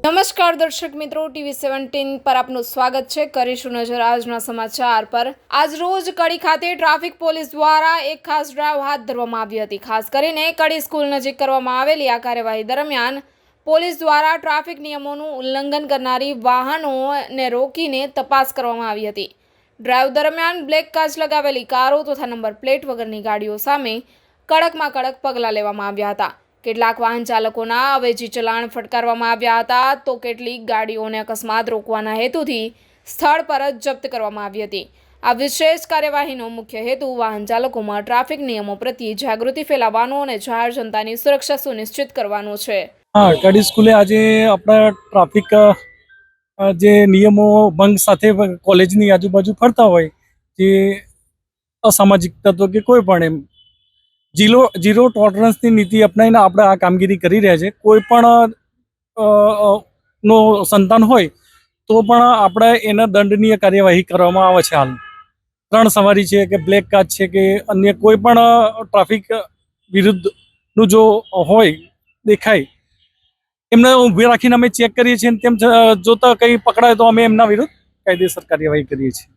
નમસ્કાર દર્શક મિત્રો, TV17 પર આપનું સ્વાગત છે। કરીશું નજર આજના સમાચાર પર। આજ રોજ કડી ખાતે ટ્રાફિક પોલીસ દ્વારા એક ખાસ ડ્રાઈવ હાથ ધરવામાં આવી હતી। ખાસ કરીને કડી સ્કૂલ નજીક કરવામાં આવેલી આ કાર્યવાહી દરમિયાન પોલીસ દ્વારા ટ્રાફિક નિયમોનું ઉલ્લંઘન કરનારી વાહનોને રોકીને તપાસ કરવામાં આવી હતી। ડ્રાઈવ દરમિયાન બ્લેક કાચ લગાવેલી કારો તથા નંબર પ્લેટ વગરની ગાડીઓ સામે કડકમાં કડક પગલાં લેવામાં આવ્યા હતા। કેટલાક વાહન ચાલકોના અવેજી ચલાણ ફટકારવામાં આવ્યા હતા, તો કેટલીક ગાડીઓને અકસ્માત રોકવાના હેતુથી સ્થળ પર જ જપ્ત કરવામાં આવી હતી। આ વિશેષ કાર્યવાહીનો મુખ્ય હેતુ વાહન ચાલકોમાં ટ્રાફિક નિયમો પ્રત્યે જાગૃતિ ફેલાવવાનો અને જાહેર જનતાની સુરક્ષા સુનિશ્ચિત કરવાનો છે। हाँ, कड़ी स्कूले आज अपना ट्राफिक जे नियमों भंग साथे कॉलेजनी आजूबाजू फरता होय जे असामाजिक तत्व के कोई पण एम जीरो टॉलरन्सनी नीति अपनावीने આપણે આ કામગીરી કરી રહ્યા છે। કોઈ પણ નો સંતાન હોય તો પણ આપણે એને દંડનીય કાર્યવાહી કરવામાં આવે છે। હાલ 3 સવારી છે કે બ્લેક કાચ છે કે અન્ય કોઈ પણ ટ્રાફિક વિરુદ્ધનું જો હોય દેખાય એમને ઊભી રાખીને અમે ચેક કરીએ છીએ। તેમ જોતા કંઈ પકડાય તો અમે એમના વિરુદ્ધ કાયદેસર કાર્યવાહી કરીએ છીએ।